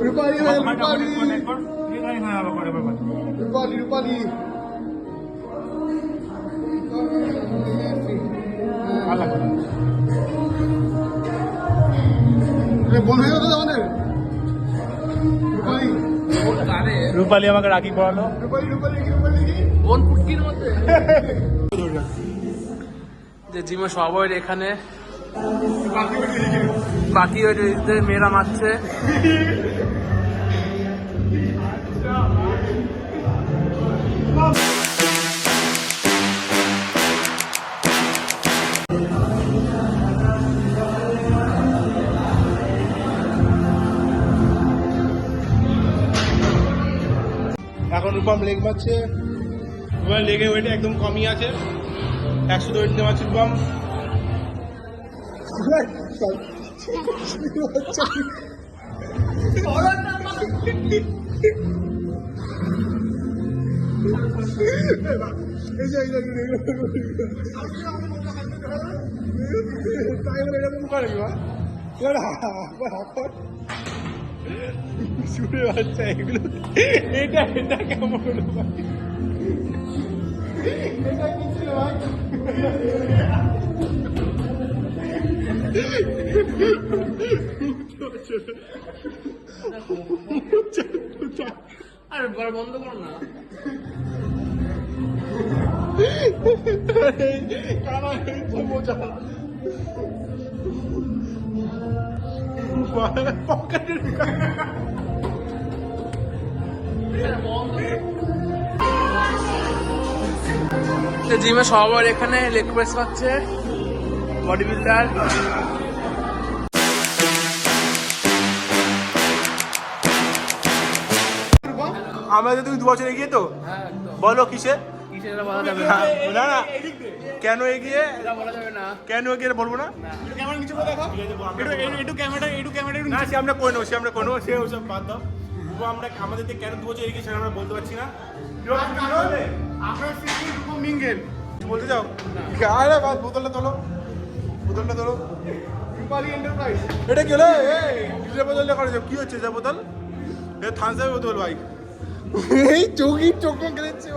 রূপালী রূপালী বন্ধ হয়ে গেল আমাদের রূপালী আমাকে রাখি পড়ালো। বোন পুটকির মধ্যে যে জিমে সবাই এখানে বাকি মেয়েরা মারছে। এখন রূপম লেগ মারছে। রূপম লেগে ওয়েট একদম কমই আছে, 100 ওয়েট নিতে পারছি রূপম। শুনে বাচ্চা এগুলো, এটা এটা কেমন হলো ভাই? এটা কি ছিল ভাই? আরে বড় বন্ধ কর না। কারা হয়েছে মজা পকেটে জিমে সবার এখানে লেগ প্রেস পাচ্ছে বডি বিল্ডার। আমরা তুমি 2 বছর এগিয়ে তো বলো কিসে? বলা যাবে না। না না কেন এগিয়ে? বলা যাবে না। কেন এগিয়ে বলবো না। ক্যামেরা নিচে করে দেখো, একটু ক্যামেরা না, সে আমরা কোনো সে ওসব বাদ দাও। আমরা আমাদের কেন 2 বছর এগিয়ে সেটা আমরা বলতে পারছি না। মিঙ্গেল বলতে যাও। আরে বাদ, বোতলটা তোলো। এটা কি হলো? এই বোতলটা করে কি হচ্ছে? যা বোতল, থামস আপের বোতল ভাই। এই চোখ গেলেছে।